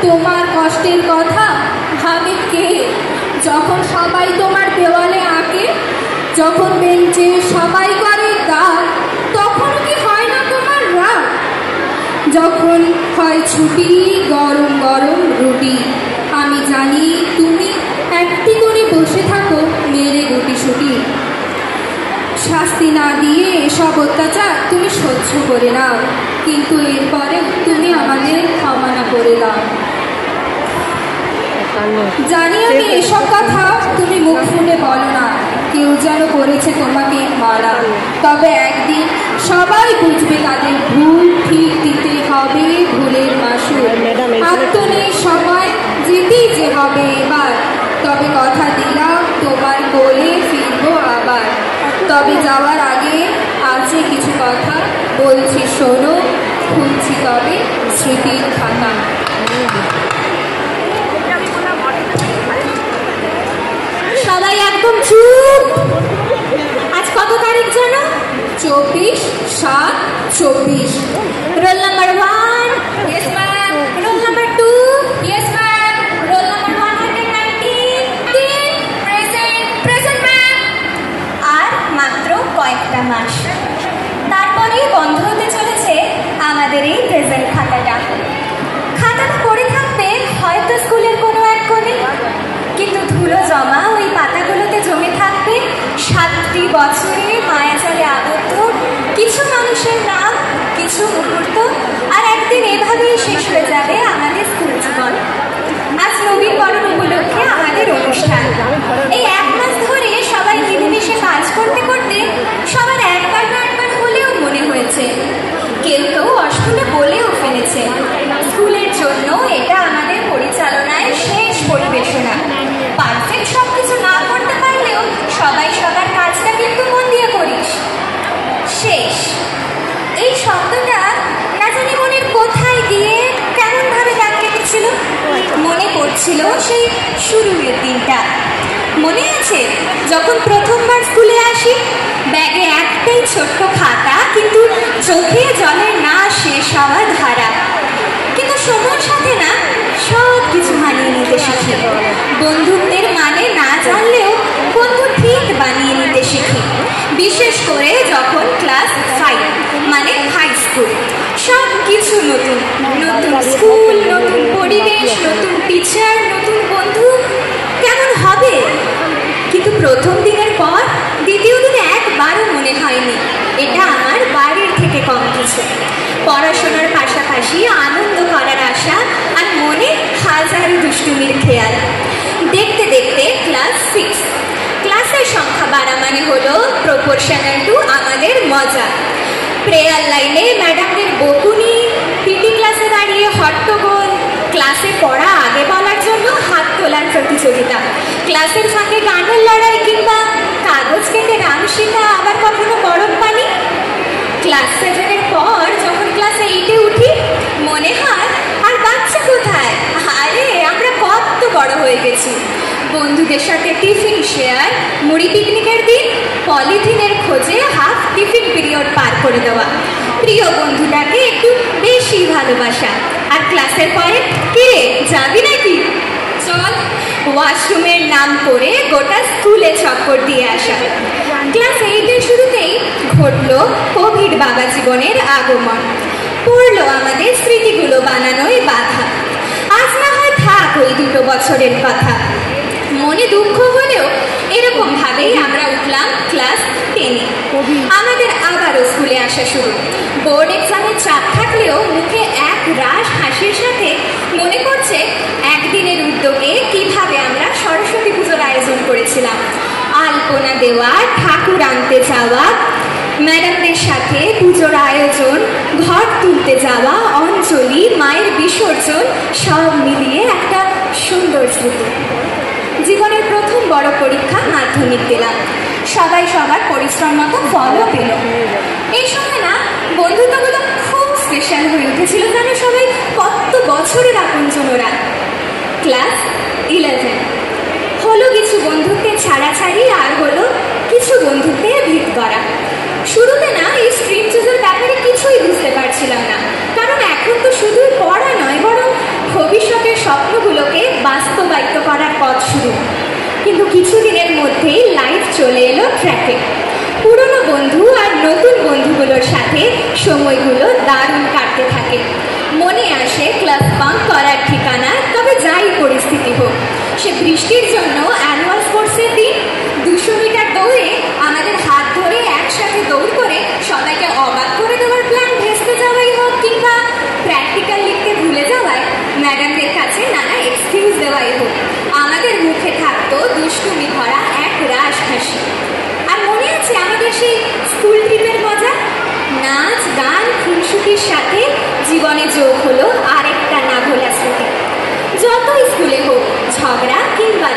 তোমার কষ্টের কথা ভাবে কে? যখন সবাই তোমার দেওয়ালে আঁকে, যখন বেঞ্চে সবাই করে দাগ, তখন কি হয় না তোমার রাগ? যখন হয় ছুটি, গরম গরম রুটি, আমি জানি তুমি একটি করে বসে থাকো মেরে গুটিসুটি। শাস্তি না দিয়ে এসব অত্যাচার তুমি সহ্য করে নাও, কিন্তু এরপরে তুমি আমাদের ক্ষমা না করে দাও। জানি আমি এসব কথা তুমি মুখ ফুটে বলো না, কেউ যেন করেছে তোমাকে মারা। তবে একদিন সবাই বুঝবে তাদের ভুল ঠিক দিতে হবে ভুলের মাসুল। আর তো নেই সময়, যেতেই যে হবে এবার। তবে কথা দিলাম তোমার কোলে ফিরবো আবার। তবে যাওয়ার আগে আছে কিছু কথা বলছি শোনো, খুলছি তবে স্মৃতির খাতা। সবাই একদম চুপ। আজ কত তারিখ জানো? 24/7/24। Roll number 1। Yes ma'am. Roll number 2। Yes ma'am. Roll number 119। Present ma'am. আর মাত্র কয়েকটা মাস, তারপরেই বন্ধ হতে চলেছে আমাদের এই প্রেজেন্ট খাতাটা। খাতাটা পড়ে থাকবে হয়তো স্কুলের কোনো এক কোণে, কিন্তু ধুলো জমা ওই পাতাগুলোতে জমে থাকবে 7টি বছরে মায়াজালে আবদ্ধ কিছু মানুষের নাম, কিছু মুহূর্ত। আর একদিন এভাবেই শেষ হয়ে যাবে আমাদের স্কুল জীবন। আজ নবীনবরণ উপলক্ষে আমাদের অনুষ্ঠান। এই 1 মাস ধরে সবাই মিলেমিশে কাজ করতে করতে সবার একবার না একবার হলেও মনে হয়েছে, কেউ কেউ অস্কুলে বলেও ফেলেছে, স্কুলের জন্য এটা আমাদের পরিচালনায় শেষ পরিবেশনা। পারফেক্ট সব কিছু না করতে পারলেও সবাই সবার কাজটা কিন্তু মন দিয়ে করিস। শেষ এই শব্দটা না জানি মনের কোথায় গিয়ে কেমন ভাবে দাগ কেটেছিল। মনে পড়ছিল সেই শুরুর দিনটা। মনে আছে যখন প্রথমবার স্কুলে আসি, ব্যাগে একটাই ছোট্ট খাতা, কিন্তু চোখে জলের না শেষ হওয়া ধারা। কিন্তু সময়ের সাথে না সব কিছু মানিয়ে নিতে শিখি। বন্ধুত্বের মানে না জানলেও বন্ধু ঠিক বানিয়ে নিতে শিখি। বিশেষ করে যখন ক্লাস 5 মানে হাই স্কুল, সব কিছু নতুন। নতুন স্কুল, নতুন পরিবেশ, নতুন টিচার, নতুন বন্ধু। কেমন হবে? কিন্তু প্রথম দিনের পর দ্বিতীয় দিনে একবারও মনে হয়নি এটা আমার বাড়ির থেকে কম কিছু। পড়াশোনার পাশাপাশি আনন্দ করার আশা আর মনে হাজারো দুষ্টুমির খেয়াল। দেখতে দেখতে ক্লাস 6। ক্লাসের সংখ্যা বাড়া মানে হলো প্রপোর্শনাল টু আমাদের মজা। প্রেয়ার লাইনে ম্যাডামদের বকুনি, পিটি ক্লাসে দাঁড়িয়ে হট্টগোল, ক্লাসে পড়া আগে বলার জন্য হাত তোলার প্রতিযোগিতা, ক্লাসের ফাঁকে গানের লড়াই, কিংবা কাগজ কেটে রাম সীতা, আবার কখনো গরম পানি। ক্লাস 7-এর পর যখন ক্লাস 8-এ উঠি, মনে হয় আর বাচ্চা কোথায়, আরে আমরা কত বড় হয়ে গেছি। বন্ধুদের সাথে টিফিন শেয়ার, মুড়ি পিকনিকের দিন, পলিথিনের খোঁজে হাফ টিফিন পিরিয়ড পার করে দেওয়া, প্রিয় বন্ধুটাকে একটু বেশি ভালোবাসা। আর ক্লাসের পরে কিরে যাবি নাকি, চল, ওয়াশরুমের নাম করে গোটা স্কুলে চক্কর দিয়ে আসা। ক্লাস 8-এর শুরুতেই ঘটলো কোভিড বাবা জীবনের আগমন। পড়লো আমাদের স্মৃতিগুলো বানানোই বাধা। আজ না হয় থাক ওই 2 বছরের কথা। মনে দুঃখ হলেও এরকম ভাবেই আমরা উঠলাম ক্লাস 10-এ। আমাদের আবারও স্কুলে আসা শুরু। বোর্ড এক্সামের চাপ থাকলেও মুখে এক রাশ হাসির সাথে মনে করছে একদিনের উদ্যোগে কিভাবে আমরা সরস্বতী পুজোর আয়োজন করেছিলাম। আলপনা দেওয়া, ঠাকুর আনতে যাওয়া, ম্যাডামদের সাথে পুজোর আয়োজন, ঘর তুলতে যাওয়া, অঞ্জলি, মায়ের বিসর্জন, সব মিলিয়ে একটা সুন্দর স্মৃতি। জীবনের প্রথম বড় পরীক্ষা মাধ্যমিক দিলাম। সবাই সবার পরিশ্রম মতো ফলও পেল। এই সময় না বন্ধুত্বগুলো খুব স্পেশাল হয়ে উঠেছিল, যেন সবাই কত বছরের আপনজনরা। ক্লাস 11 হলো কিছু বন্ধুত্বের ছাড়াছাড়ি, আর হলো কিছু বন্ধুত্বের ভিত করা। শুরুতে না এই স্ট্রিম চুজের ব্যাপারে কিছুই বুঝতে পারছিলাম না, কারণ এখন তো শুধু পড়া নয়, বরং ভবিষ্যতের ট্র্যাকে। পুরনো বন্ধু আর নতুন বন্ধুগুলোর সাথে সময়গুলো দারুণ কাটতে থাকে। মনে আসে ক্লাস বাঙ্ক করার ঠিকানা, তবে যাই পরিস্থিতি হোক, সে বৃষ্টির জন্য অ্যানুয়াল স্পোর্টসের দিন 200 মিটার দৌড়ে আমাদের হাত ধরে একসাথে দৌড় করে সবাইকে অবাক করে দেওয়ার প্ল্যান ভেস্তে যাওয়াই হোক, কিংবা প্র্যাকটিক্যাল লিখতে ভুলে যাওয়ায় ম্যাডামদের কাছে নানা এক্সকিউজ দেওয়াই হোক, আমাদের মুখে থাকতো দুষ্টুমি ভরা এক রাস হাসি। আর মনে আছে আমাদের সেই স্কুল ট্রিপের মজা? নাচ গান খুনসুটির সাথে জীবনে যোগ হলো আরেকটা না ভোলা স্মৃতি। যতই স্কুলে হোক ঝগড়া কিংবা